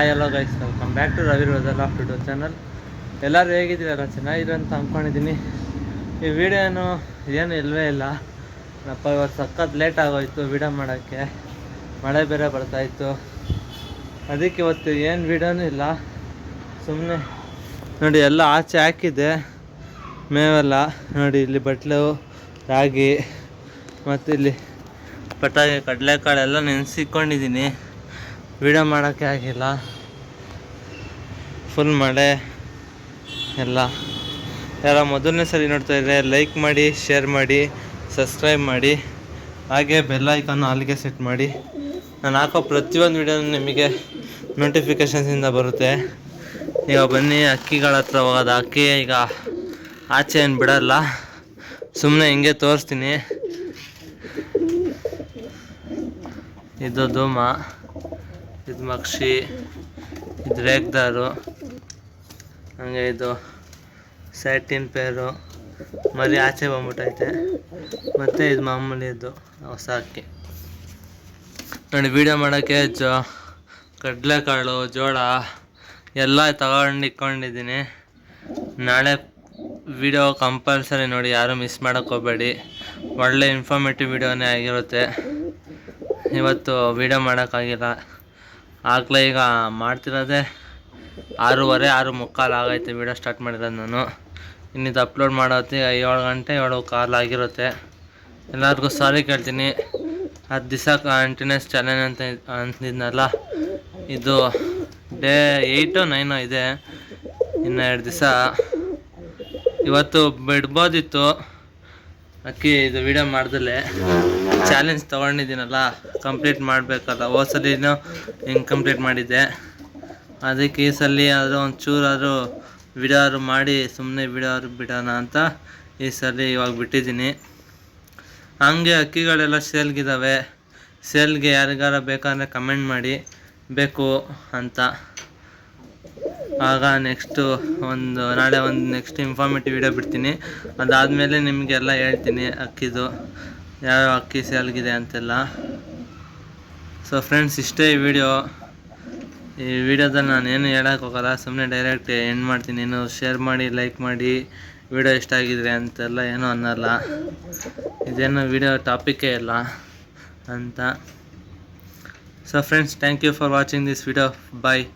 Hi hello guys, welcome back to Ravi ರೋಜಲ್ of YouTube channel. ಎಲ್ಲರೂ ಹೇಗಿದ್ದೀರಲ್ಲ, ಚೆನ್ನಾಗಿರೋ ಅಂತ ಅಂದ್ಕೊಂಡಿದ್ದೀನಿ. ಈ ವಿಡಿಯೋನು ಏನು ಇಲ್ಲವೇ ಇಲ್ಲ ನಪ್ಪ. ಇವತ್ತು ಸಖತ್ ಲೇಟ್ ಆಗೋಯ್ತು ವಿಡಿಯೋ ಮಾಡೋಕ್ಕೆ, ಮಳೆ ಬೇರೆ ಬರ್ತಾಯಿತ್ತು. ಅದಕ್ಕೆ ಇವತ್ತು ಏನು ವಿಡಿಯೋನೂ ಇಲ್ಲ. ಸುಮ್ಮನೆ ನೋಡಿ ಎಲ್ಲ ಆಚೆ ಹಾಕಿದ್ದೆ ಮೇವೆಲ್ಲ. ನೋಡಿ ಇಲ್ಲಿ ಬಟ್ಲು, ರಾಗಿ ಮತ್ತು ಇಲ್ಲಿ ಪಟಾಕಿ, ಕಡಲೆಕಾಳೆಲ್ಲ ನೆನೆಸಿಕೊಂಡಿದ್ದೀನಿ. ವಿಡಿಯೋ ಮಾಡೋಕ್ಕೆ ಆಗಿಲ್ಲ, ಫುಲ್ ಮಳೆ ಎಲ್ಲ. ಯಾರೋ ಮೊದಲನೇ ಸರಿ ನೋಡ್ತಾಯಿದ್ರೆ ಲೈಕ್ ಮಾಡಿ, ಶೇರ್ ಮಾಡಿ, ಸಬ್ಸ್ಕ್ರೈಬ್ ಮಾಡಿ, ಹಾಗೆ ಬೆಲ್ ಐಕಾನ್ ಅಲ್ಲಿಗೆ ಸೆಟ್ ಮಾಡಿ. ನಾನು ಹಾಕೋ ಪ್ರತಿಯೊಂದು ವಿಡಿಯೋನು ನಿಮಗೆ ನೋಟಿಫಿಕೇಷನ್ಸಿಂದ ಬರುತ್ತೆ. ಈಗ ಬನ್ನಿ ಅಕ್ಕಿಗಳ ಹತ್ರ ಹೋಗೋದು. ಅಕ್ಕಿ ಈಗ ಆಚೆ ಏನು ಬಿಡಲ್ಲ, ಸುಮ್ಮನೆ ಹಿಂಗೆ ತೋರಿಸ್ತೀನಿ. ಇದು ಧೂಮ, ಇದು ಮಕ್ಷಿ, ಇದು ರೇಗ್ದಾರು, ಹಾಗೆ ಇದು ಸ್ಯಾಟಿನ್ ಪೇರು ಮರಿ ಆಚೆ ಬಂದ್ಬಿಟ್ಟೈತೆ. ಮತ್ತು ಇದು ಮಾಮೂಲಿಯದ್ದು ಹೊಸ ಅಕ್ಕಿ. ನೋಡಿ ವಿಡಿಯೋ ಮಾಡೋಕ್ಕೆ ಕಡಲೆಕಾಳು, ಜೋಳ ಎಲ್ಲ ತಗೊಂಡು ಇಟ್ಕೊಂಡಿದ್ದೀನಿ. ನಾಳೆ ವಿಡಿಯೋ ಕಂಪಲ್ಸರಿ ನೋಡಿ, ಯಾರೂ ಮಿಸ್ ಮಾಡೋಕ್ಕೆ ಹೋಗಬೇಡಿ. ಒಳ್ಳೆ ಇನ್ಫಾರ್ಮೇಟಿವ್ ವಿಡಿಯೋನೇ ಆಗಿರುತ್ತೆ. ಇವತ್ತು ವಿಡಿಯೋ ಮಾಡೋಕ್ಕಾಗಿಲ್ಲ. ಆಗಲೇ ಈಗ ಮಾಡ್ತಿರೋದೇ 6:30, 6:45 ಆಗೈತೆ ವಿಡಿಯೋ ಸ್ಟಾರ್ಟ್ ಮಾಡಿರೋದು ನಾನು. ಇನ್ನಿದು ಅಪ್ಲೋಡ್ ಮಾಡೋತ್ತಿಗೆ 7 ಗಂಟೆ 7:15 ಆಗಿರುತ್ತೆ. ಎಲ್ಲರಿಗೂ ಸಾರಿ ಕೇಳ್ತೀನಿ. 10 ದಿವಸ ಕಂಟಿನ್ಯೂಸ್ ಚಾಲೆಂಜ್ ಅಂತ ಅಂತಿದ್ನಲ್ಲ, ಇದು ಡೇ 8, 9 ಇದೆ. ಇನ್ನು 2 ದಿವಸ. ಇವತ್ತು ಬಿಡ್ಬೋದಿತ್ತು ಅಕ್ಕಿ, ಇದು ವಿಡಿಯೋ ಮಾಡ್ದಲೇ. ಚಾಲೆಂಜ್ ತೊಗೊಂಡಿದ್ದೀನಲ್ಲ, ಕಂಪ್ಲೀಟ್ ಮಾಡಬೇಕಲ್ಲ. ಹೋದ್ಸಲಿನೂ ಹಿಂಗೆ ಕಂಪ್ಲೀಟ್ ಮಾಡಿದ್ದೆ. ಅದಕ್ಕೆ ಈ ಸಲ ಆದರೂ ಒಂಚೂರಾದರೂ ವಿಡಿಯೋ ಮಾಡಿ ಸುಮ್ಮನೆ ವಿಡಿಯೋ ಬಿಡೋಣ ಅಂತ ಈ ಸಲ ಇವಾಗ ಬಿಟ್ಟಿದ್ದೀನಿ. ಹಂಗೆ ಅಕ್ಕಿಗಳೆಲ್ಲ ಸೇಲ್ಗಿದ್ದಾವೆ. ಸೇಲ್ಗೆ ಯಾರಿಗಾರ ಬೇಕಾದರೆ ಕಮೆಂಟ್ ಮಾಡಿ, ಬೇಕು ಅಂತ. ಆಗ ನಾಳೆ ಒಂದು ನೆಕ್ಸ್ಟ್ ಇನ್ಫಾರ್ಮೇಟಿವ್ ವಿಡಿಯೋ ಬಿಡ್ತೀನಿ. ಅದಾದಮೇಲೆ ನಿಮಗೆಲ್ಲ ಹೇಳ್ತೀನಿ ಅಕ್ಕಿದು ಯಾವ ಅಕ್ಕಿ ಸೇಲ್ಗಿದೆ ಅಂತೆಲ್ಲ. ಸೊ ಫ್ರೆಂಡ್ಸ್, ಇಷ್ಟೇ ಈ ವಿಡಿಯೋದಲ್ಲಿ ನಾನು ಏನು ಹೇಳೋಕ್ಕೆ ಹೋಗಲ್ಲ. ಸುಮ್ಮನೆ ಡೈರೆಕ್ಟ್ ಎಂಡ್ ಮಾಡ್ತೀನಿ. ಏನು ಶೇರ್ ಮಾಡಿ, ಲೈಕ್ ಮಾಡಿ, ವಿಡಿಯೋ ಇಷ್ಟ ಆಗಿದ್ರೆ ಅಂತೆಲ್ಲ ಏನೂ ಅನ್ನಲ್ಲ. ಇದೇನು ವಿಡಿಯೋ ಟಾಪಿಕ್ಕೇ ಇಲ್ಲ ಅಂತ. So friends, thank you for watching this video. Bye.